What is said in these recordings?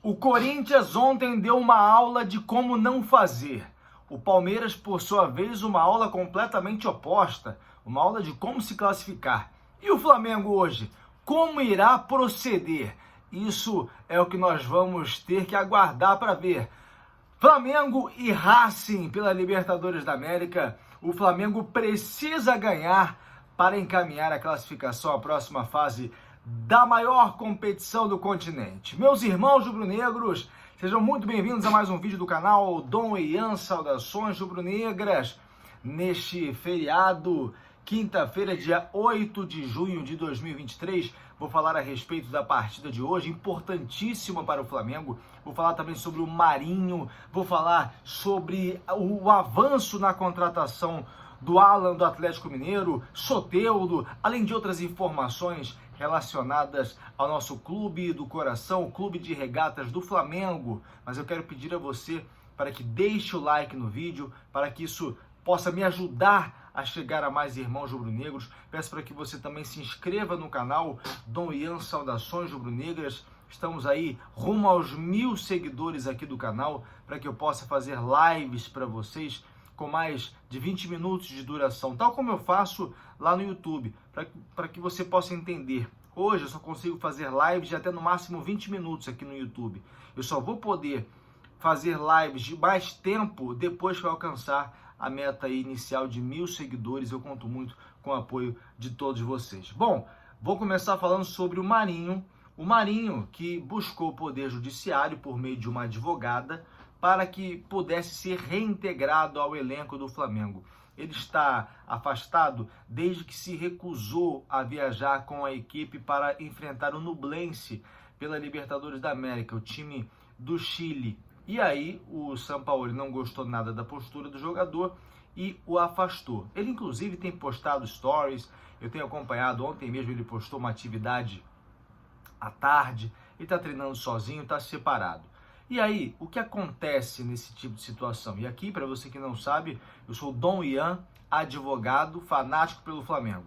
O Corinthians ontem deu uma aula de como não fazer. O Palmeiras, por sua vez, uma aula completamente oposta, uma aula de como se classificar. E o Flamengo hoje, como irá proceder? Isso é o que nós vamos ter que aguardar para ver. Flamengo e Racing pela Libertadores da América. O Flamengo precisa ganhar para encaminhar a classificação à próxima fase da maior competição do continente. Meus irmãos rubro-negros, sejam muito bem-vindos a mais um vídeo do canal Dom e Ian, saudações rubro-negras. Neste feriado, quinta-feira, dia 8 de junho de 2023, vou falar a respeito da partida de hoje, importantíssima para o Flamengo. Vou falar também sobre o Marinho, vou falar sobre o avanço na contratação do Alan do Atlético Mineiro, Soteldo, além de outras informações relacionadas ao nosso clube do coração, o Clube de Regatas do Flamengo. Mas eu quero pedir a você para que deixe o like no vídeo, para que isso possa me ajudar a chegar a mais irmãos rubro-negros. Peço para que você também se inscreva no canal Dom Ian, saudações rubro-negras. Estamos aí rumo aos 1000 seguidores aqui do canal, para que eu possa fazer lives para vocês com mais de 20 minutos de duração, tal como eu faço lá no YouTube, para que você possa entender. Hoje eu só consigo fazer lives de até no máximo 20 minutos aqui no YouTube. Eu só vou poder fazer lives de mais tempo depois que eu alcançar a meta inicial de 1000 seguidores. Eu conto muito com o apoio de todos vocês. Bom, vou começar falando sobre o Marinho. O Marinho que buscou o Poder Judiciário por meio de uma advogada para que pudesse ser reintegrado ao elenco do Flamengo. Ele está afastado desde que se recusou a viajar com a equipe para enfrentar o Nublense pela Libertadores da América, o time do Chile. E aí o Sampaoli não gostou nada da postura do jogador e o afastou. Ele inclusive tem postado stories, eu tenho acompanhado, ontem mesmo ele postou uma atividade à tarde, ele está treinando sozinho, está separado. E aí, o que acontece nesse tipo de situação? E aqui, para você que não sabe, eu sou Dom Ian, advogado, fanático pelo Flamengo.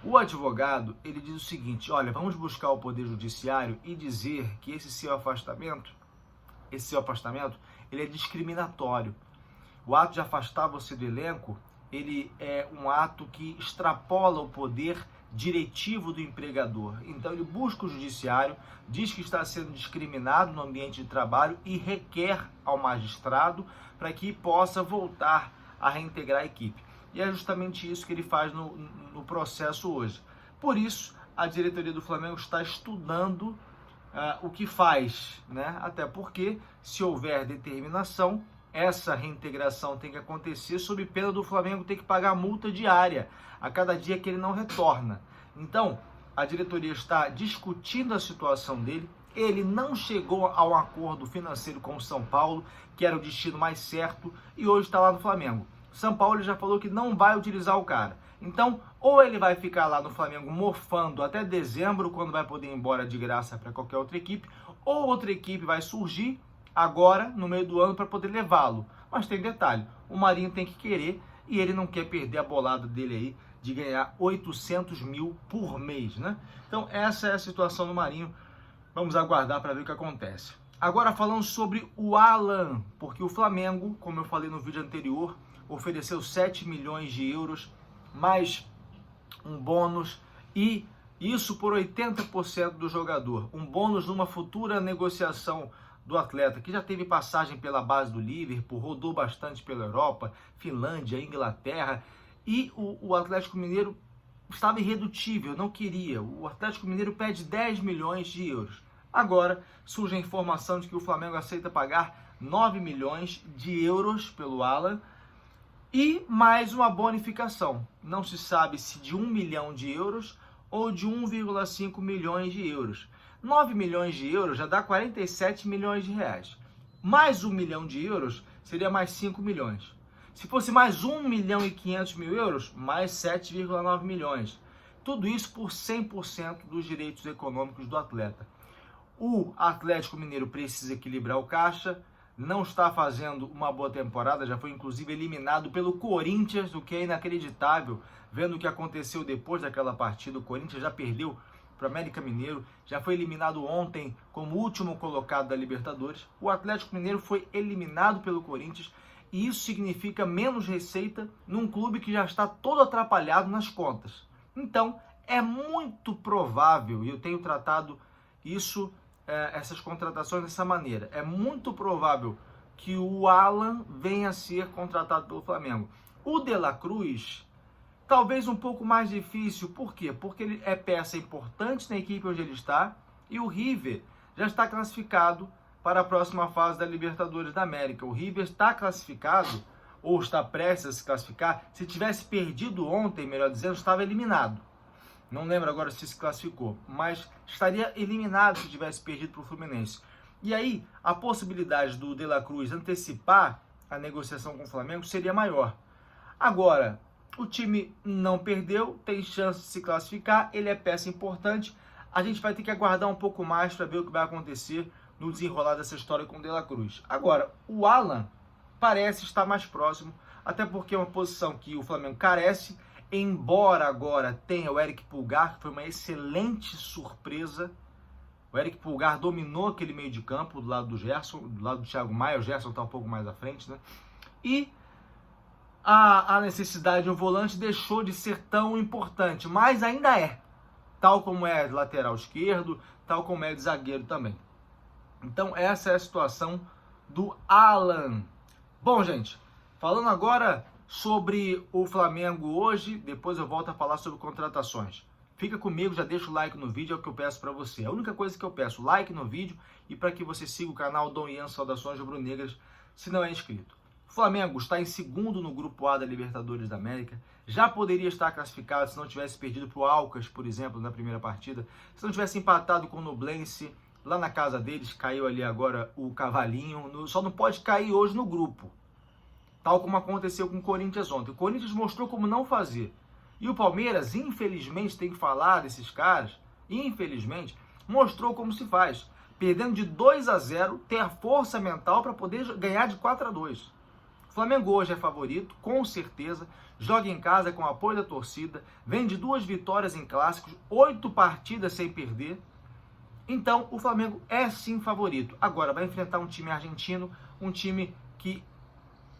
O advogado, ele diz o seguinte: olha, vamos buscar o Poder Judiciário e dizer que esse seu afastamento, ele é discriminatório. O ato de afastar você do elenco, ele é um ato que extrapola o poder diretivo do empregador. Então ele busca o judiciário, diz que está sendo discriminado no ambiente de trabalho e requer ao magistrado para que possa voltar a reintegrar a equipe. E é justamente isso que ele faz no processo hoje. Por isso, a diretoria do Flamengo está estudando o que faz, né? Até porque, se houver determinação, essa reintegração tem que acontecer sob pena do Flamengo ter que pagar multa diária a cada dia que ele não retorna. Então, a diretoria está discutindo a situação dele. Ele não chegou a um acordo financeiro com o São Paulo, que era o destino mais certo, e hoje está lá no Flamengo. São Paulo já falou que não vai utilizar o cara. Então, ou ele vai ficar lá no Flamengo mofando até dezembro, quando vai poder ir embora de graça para qualquer outra equipe, ou outra equipe vai surgir agora, no meio do ano, para poder levá-lo. Mas tem detalhe, o Marinho tem que querer e ele não quer perder a bolada dele aí de ganhar 800 mil por mês, né? Então essa é a situação do Marinho. Vamos aguardar para ver o que acontece. Agora falando sobre o Alan, porque o Flamengo, como eu falei no vídeo anterior, ofereceu 7 milhões de euros, mais um bônus, e isso por 80% do jogador. Um bônus numa futura negociação do atleta, que já teve passagem pela base do Liverpool, rodou bastante pela Europa, Finlândia, Inglaterra, e o Atlético Mineiro estava irredutível, não queria. O Atlético Mineiro pede 10 milhões de euros. Agora surge a informação de que o Flamengo aceita pagar 9 milhões de euros pelo Alan e mais uma bonificação. Não se sabe se de 1 milhão de euros ou de 1,5 milhões de euros. 9 milhões de euros já dá 47 milhões de reais. Mais 1 milhão de euros seria mais 5 milhões. Se fosse mais 1 milhão e 500 mil euros, mais 7,9 milhões. Tudo isso por 100% dos direitos econômicos do atleta. O Atlético Mineiro precisa equilibrar o caixa, não está fazendo uma boa temporada, já foi inclusive eliminado pelo Corinthians, o que é inacreditável, vendo o que aconteceu depois daquela partida. O Corinthians já perdeu para o América Mineiro, já foi eliminado ontem como último colocado da Libertadores. O Atlético Mineiro foi eliminado pelo Corinthians e isso significa menos receita num clube que já está todo atrapalhado nas contas. Então, é muito provável, e eu tenho tratado isso, essas contratações dessa maneira, é muito provável que o Alan venha a ser contratado pelo Flamengo. O De La Cruz, talvez um pouco mais difícil. Por quê? Porque ele é peça importante na equipe onde ele está e o River já está classificado para a próxima fase da Libertadores da América. O River está classificado, ou está prestes a se classificar. Se tivesse perdido ontem, melhor dizendo, estava eliminado. Não lembro agora se classificou, mas estaria eliminado se tivesse perdido para o Fluminense. E aí, a possibilidade do De La Cruz antecipar a negociação com o Flamengo seria maior. Agora, o time não perdeu, tem chance de se classificar, ele é peça importante. A gente vai ter que aguardar um pouco mais para ver o que vai acontecer no desenrolar dessa história com o De La Cruz. Agora, o Alan parece estar mais próximo, até porque é uma posição que o Flamengo carece, embora agora tenha o Eric Pulgar, que foi uma excelente surpresa. O Eric Pulgar dominou aquele meio de campo do lado do Gerson, do lado do Thiago Maia. O Gerson está um pouco mais à frente, né? E a necessidade de um volante deixou de ser tão importante, mas ainda é, tal como é de lateral esquerdo, tal como é de zagueiro também. Então essa é a situação do Alan. Bom, gente, falando agora sobre o Flamengo hoje, depois eu volto a falar sobre contratações. Fica comigo, já deixa o like no vídeo, é o que eu peço para você. A única coisa que eu peço, like no vídeo e para que você siga o canal Dom Ian Saudações Rubro-Negras, se não é inscrito. O Flamengo está em segundo no grupo A da Libertadores da América, já poderia estar classificado se não tivesse perdido para o Alcas, por exemplo, na primeira partida, se não tivesse empatado com o Nublense, lá na casa deles, caiu ali agora o Cavalinho, só não pode cair hoje no grupo, tal como aconteceu com o Corinthians ontem. O Corinthians mostrou como não fazer. E o Palmeiras, infelizmente, tem que falar desses caras, infelizmente, mostrou como se faz. Perdendo de 2-0, ter a força mental para poder ganhar de 4-2. O Flamengo hoje é favorito, com certeza, joga em casa com o apoio da torcida, vem de 2 vitórias em clássicos, 8 partidas sem perder. Então, o Flamengo é sim favorito. Agora, vai enfrentar um time argentino, um time que,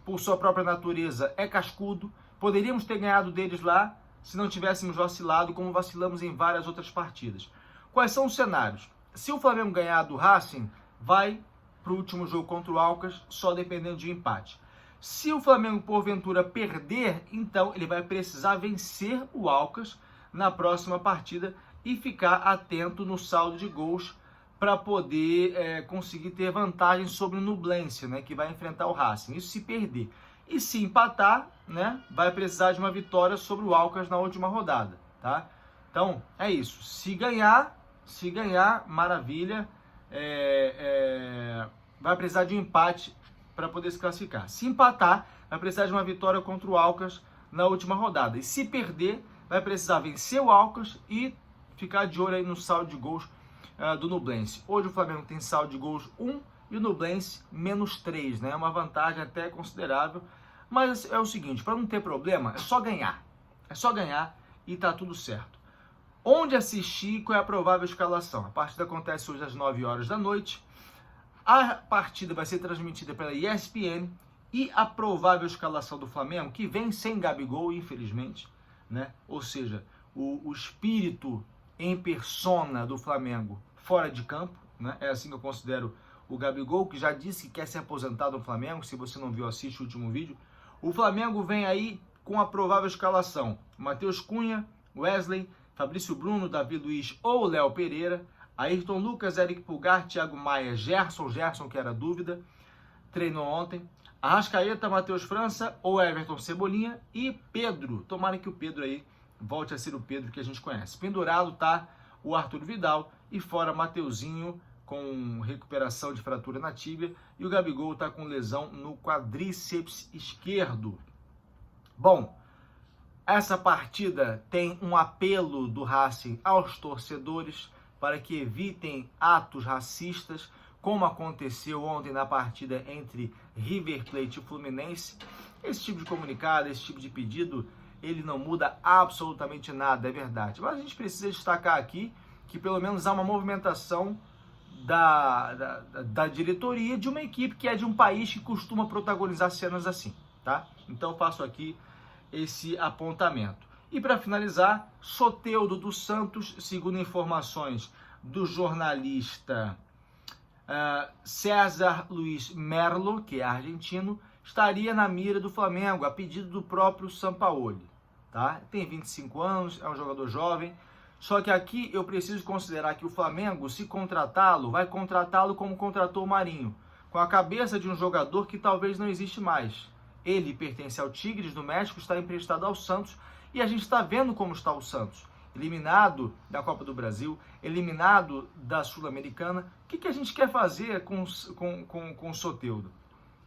por sua própria natureza, é cascudo. Poderíamos ter ganhado deles lá, se não tivéssemos vacilado, como vacilamos em várias outras partidas. Quais são os cenários? Se o Flamengo ganhar do Racing, vai para o último jogo contra o Alcas, só dependendo de um empate. Se o Flamengo, porventura, perder, então ele vai precisar vencer o Alcas na próxima partida e ficar atento no saldo de gols para poder conseguir ter vantagem sobre o Nublense, né, que vai enfrentar o Racing. Isso se perder. E se empatar, né, vai precisar de uma vitória sobre o Alcas na última rodada, tá? Então, é isso. Se ganhar, maravilha. Vai precisar de um empate para poder se classificar. Se empatar, vai precisar de uma vitória contra o Alcas na última rodada. E se perder, vai precisar vencer o Alcas e ficar de olho aí no saldo de gols do Nublense. Hoje o Flamengo tem saldo de gols 1 e o Nublense -3, né? É uma vantagem até considerável. Mas é o seguinte, para não ter problema, é só ganhar. É só ganhar e tá tudo certo. Onde assistir, qual é a provável escalação? A partida acontece hoje às 9 horas da noite. A partida vai ser transmitida pela ESPN e a provável escalação do Flamengo, que vem sem Gabigol, infelizmente, né? Ou seja, o espírito em persona do Flamengo fora de campo, né? É assim que eu considero o Gabigol, que já disse que quer se aposentar do Flamengo. Se você não viu, assiste o último vídeo. O Flamengo vem aí com a provável escalação: Matheus Cunha, Wesley, Fabrício Bruno, Davi Luiz ou Léo Pereira, Ayrton Lucas, Eric Pulgar, Thiago Maia, Gerson que era dúvida, treinou ontem, Arrascaeta, Matheus França ou Everton Cebolinha e Pedro. Tomara que o Pedro aí volte a ser o Pedro que a gente conhece. Pendurado tá o Arthur Vidal e fora Mateuzinho com recuperação de fratura na tíbia e o Gabigol tá com lesão no quadríceps esquerdo. Bom, essa partida tem um apelo do Racing aos torcedores para que evitem atos racistas, como aconteceu ontem na partida entre River Plate e Fluminense. Esse tipo de comunicado, esse tipo de pedido, ele não muda absolutamente nada, é verdade. Mas a gente precisa destacar aqui que pelo menos há uma movimentação da diretoria de uma equipe que é de um país que costuma protagonizar cenas assim, tá? Então faço aqui esse apontamento. E para finalizar, Soteldo dos Santos, segundo informações do jornalista César Luiz Merlo, que é argentino, estaria na mira do Flamengo, a pedido do próprio Sampaoli, tá? Tem 25 anos, é um jogador jovem, só que aqui eu preciso considerar que o Flamengo, se contratá-lo, vai contratá-lo como contratou o Marinho, com a cabeça de um jogador que talvez não existe mais. Ele pertence ao Tigres do México, está emprestado ao Santos, e a gente está vendo como está o Santos. Eliminado da Copa do Brasil, eliminado da Sul-Americana. O que a gente quer fazer com o Soteldo?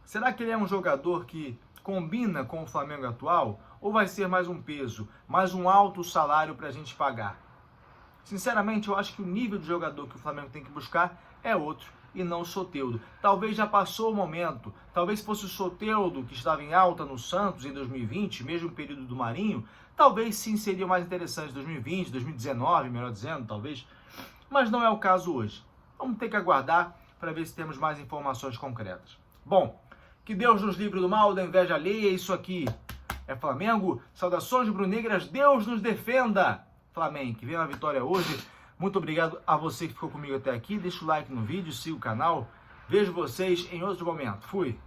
Será que ele é um jogador que combina com o Flamengo atual? Ou vai ser mais um peso, mais um alto salário para a gente pagar? Sinceramente, eu acho que o nível de jogador que o Flamengo tem que buscar é outro e não o Soteldo. Talvez já passou o momento, talvez fosse o Soteldo que estava em alta no Santos em 2020, mesmo período do Marinho, talvez sim seria mais interessante 2020, 2019, melhor dizendo, talvez, mas não é o caso hoje. Vamos ter que aguardar para ver se temos mais informações concretas. Bom, que Deus nos livre do mal, da inveja alheia, isso aqui é Flamengo. Saudações brunegras, Deus nos defenda! Flamengo, que venha uma vitória hoje. Muito obrigado a você que ficou comigo até aqui. Deixa o like no vídeo, siga o canal. Vejo vocês em outro momento. Fui!